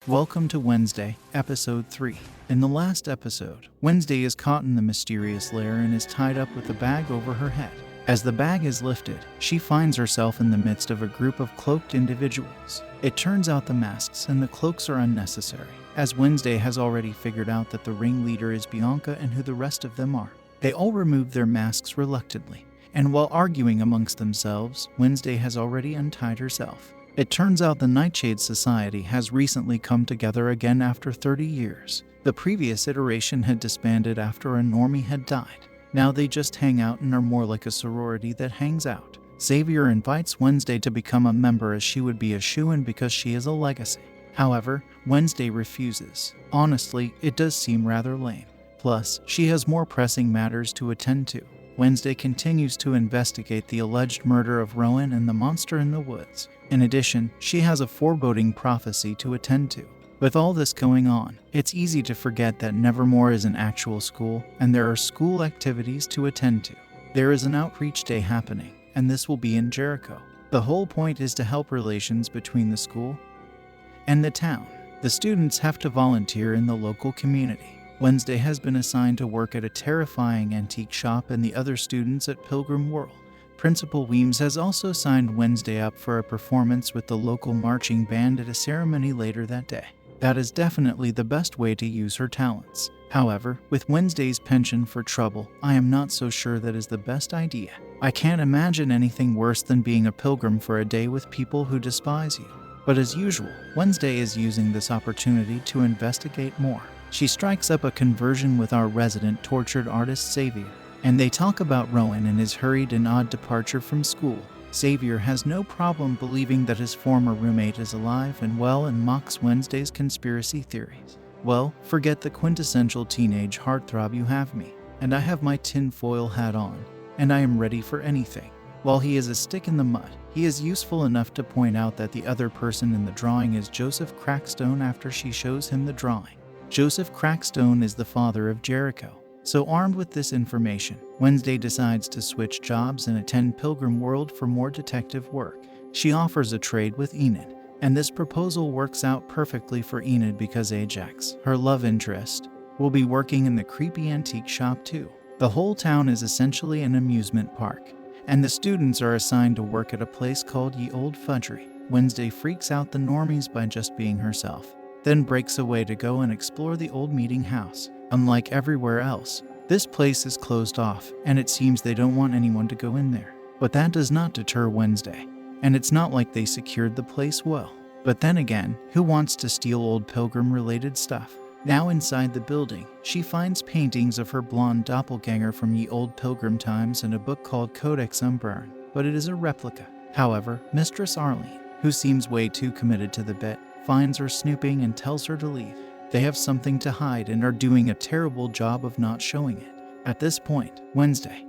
Welcome to Wednesday, Episode 3. In the last episode, Wednesday is caught in the mysterious lair and is tied up with a bag over her head. As the bag is lifted, she finds herself in the midst of a group of cloaked individuals. It turns out the masks and the cloaks are unnecessary, as Wednesday has already figured out that the ringleader is Bianca and who the rest of them are. They all remove their masks reluctantly, and while arguing amongst themselves, Wednesday has already untied herself. It turns out the Nightshade Society has recently come together again after 30 years. The previous iteration had disbanded after a normie had died. Now they just hang out and are more like a sorority that hangs out. Xavier invites Wednesday to become a member as she would be a shoo-in because she is a legacy. However, Wednesday refuses. Honestly, it does seem rather lame. Plus, she has more pressing matters to attend to. Wednesday continues to investigate the alleged murder of Rowan and the monster in the woods. In addition, she has a foreboding prophecy to attend to. With all this going on, it's easy to forget that Nevermore is an actual school, and there are school activities to attend to. There is an outreach day happening, and this will be in Jericho. The whole point is to help relations between the school and the town. The students have to volunteer in the local community. Wednesday has been assigned to work at a terrifying antique shop and the other students at Pilgrim World. Principal Weems has also signed Wednesday up for a performance with the local marching band at a ceremony later that day. That is definitely the best way to use her talents. However, with Wednesday's penchant for trouble, I am not so sure that is the best idea. I can't imagine anything worse than being a pilgrim for a day with people who despise you. But as usual, Wednesday is using this opportunity to investigate more. She strikes up a conversion with our resident tortured artist Xavier, and they talk about Rowan and his hurried and odd departure from school. Xavier has no problem believing that his former roommate is alive and well and mocks Wednesday's conspiracy theories. Well, forget the quintessential teenage heartthrob you have me, and I have my tinfoil hat on, and I am ready for anything. While he is a stick in the mud, he is useful enough to point out that the other person in the drawing is Joseph Crackstone after she shows him the drawing. Joseph Crackstone is the father of Jericho. So armed with this information, Wednesday decides to switch jobs and attend Pilgrim World for more detective work. She offers a trade with Enid, and this proposal works out perfectly for Enid because Ajax, her love interest, will be working in the creepy antique shop too. The whole town is essentially an amusement park, and the students are assigned to work at a place called Ye Old Fudgery. Wednesday freaks out the normies by just being herself, then breaks away to go and explore the old meeting house. Unlike everywhere else, this place is closed off, and it seems they don't want anyone to go in there. But that does not deter Wednesday, and it's not like they secured the place well. But then again, who wants to steal old pilgrim-related stuff? Now inside the building, she finds paintings of her blonde doppelganger from Ye Old Pilgrim times and a book called Codex Umberne, but it is a replica. However, Mistress Arlene, who seems way too committed to the bit, finds her snooping and tells her to leave. They have something to hide and are doing a terrible job of not showing it. At this point, Wednesday,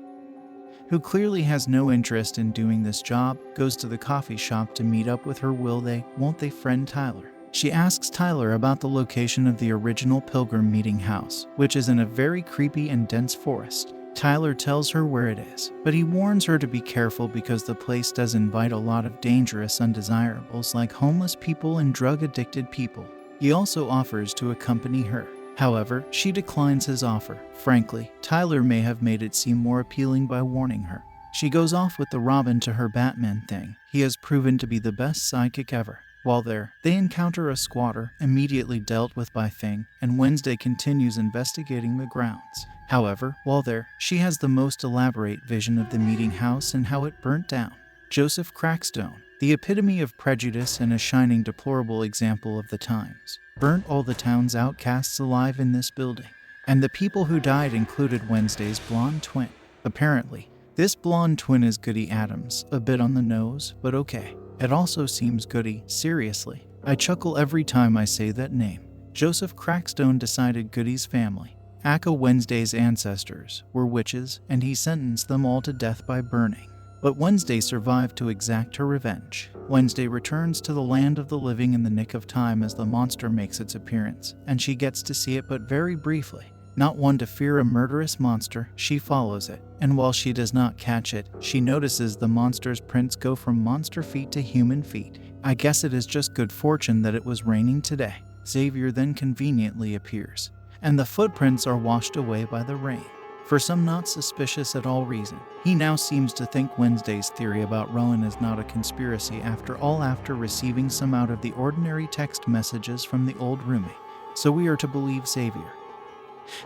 who clearly has no interest in doing this job, goes to the coffee shop to meet up with her won't-they friend Tyler. She asks Tyler about the location of the original Pilgrim meeting house, which is in a very creepy and dense forest. Tyler tells her where it is, but he warns her to be careful because the place does invite a lot of dangerous undesirables like homeless people and drug-addicted people. He also offers to accompany her. However, she declines his offer. Frankly, Tyler may have made it seem more appealing by warning her. She goes off with the Robin to her Batman thing. He has proven to be the best sidekick ever. While there, they encounter a squatter, immediately dealt with by Thing, and Wednesday continues investigating the grounds. However, while there, she has the most elaborate vision of the meeting house and how it burnt down. Joseph Crackstone, the epitome of prejudice and a shining deplorable example of the times, burnt all the town's outcasts alive in this building, and the people who died included Wednesday's blonde twin. Apparently, this blonde twin is Goody Adams, a bit on the nose, but okay. It also seems Goody, seriously. I chuckle every time I say that name. Joseph Crackstone decided Goody's family, aka Wednesday's ancestors, were witches, and he sentenced them all to death by burning. But Wednesday survived to exact her revenge. Wednesday returns to the land of the living in the nick of time as the monster makes its appearance, and she gets to see it but very briefly. Not one to fear a murderous monster, she follows it, and while she does not catch it, she notices the monster's prints go from monster feet to human feet. I guess it is just good fortune that it was raining today. Xavier then conveniently appears, and the footprints are washed away by the rain. For some not suspicious at all reason, he now seems to think Wednesday's theory about Rowan is not a conspiracy after all, after receiving some out of the ordinary text messages from the old roommate. So we are to believe Xavier,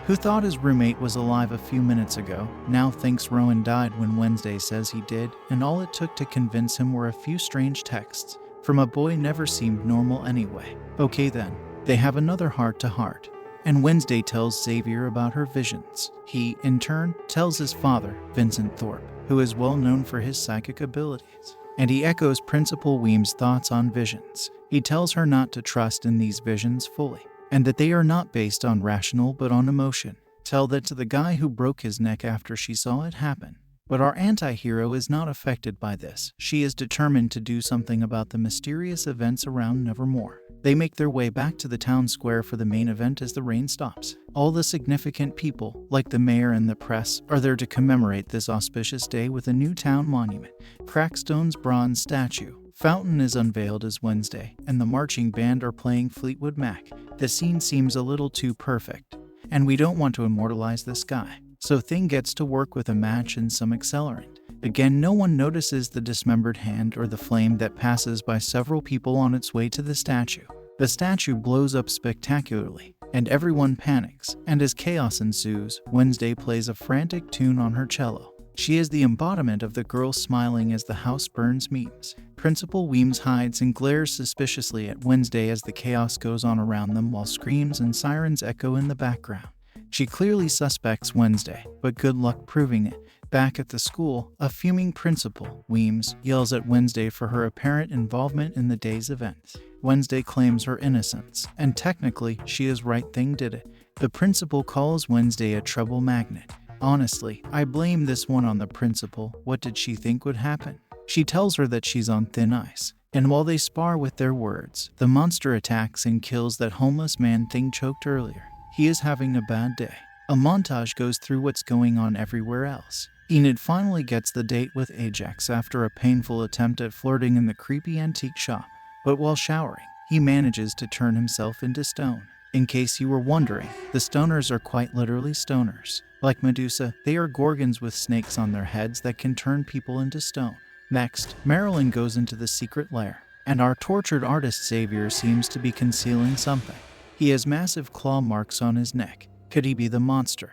who thought his roommate was alive a few minutes ago, now thinks Rowan died when Wednesday says he did, and all it took to convince him were a few strange texts from a boy never seemed normal anyway. Okay then, they have another heart-to-heart, and Wednesday tells Xavier about her visions. He, in turn, tells his father, Vincent Thorpe, who is well known for his psychic abilities, and he echoes Principal Weem's thoughts on visions. He tells her not to trust in these visions fully, and that they are not based on rational but on emotion. Tell that to the guy who broke his neck after she saw it happen. But our anti-hero is not affected by this. She is determined to do something about the mysterious events around Nevermore. They make their way back to the town square for the main event as the rain stops. All the significant people, like the mayor and the press, are there to commemorate this auspicious day with a new town monument, Crackstone's bronze statue. Fountain is unveiled as Wednesday, and the marching band are playing Fleetwood Mac. The scene seems a little too perfect, and we don't want to immortalize this guy. So Thing gets to work with a match and some accelerant. Again, no one notices the dismembered hand or the flame that passes by several people on its way to the statue. The statue blows up spectacularly, and everyone panics, and as chaos ensues, Wednesday plays a frantic tune on her cello. She is the embodiment of the girl smiling as the house burns memes. Principal Weems hides and glares suspiciously at Wednesday as the chaos goes on around them while screams and sirens echo in the background. She clearly suspects Wednesday, but good luck proving it. Back at the school, a fuming Principal Weems yells at Wednesday for her apparent involvement in the day's events. Wednesday claims her innocence, and technically, she is right. Thing did it. The principal calls Wednesday a trouble magnet. Honestly, I blame this one on the principal. What did she think would happen? She tells her that she's on thin ice, and while they spar with their words, the monster attacks and kills that homeless man Thing choked earlier. He is having a bad day. A montage goes through what's going on everywhere else. Enid finally gets the date with Ajax after a painful attempt at flirting in the creepy antique shop. But while showering, he manages to turn himself into stone. In case you were wondering, the stoners are quite literally stoners. Like Medusa, they are gorgons with snakes on their heads that can turn people into stone. Next, Marilyn goes into the secret lair, and our tortured artist Xavier seems to be concealing something. He has massive claw marks on his neck. Could he be the monster?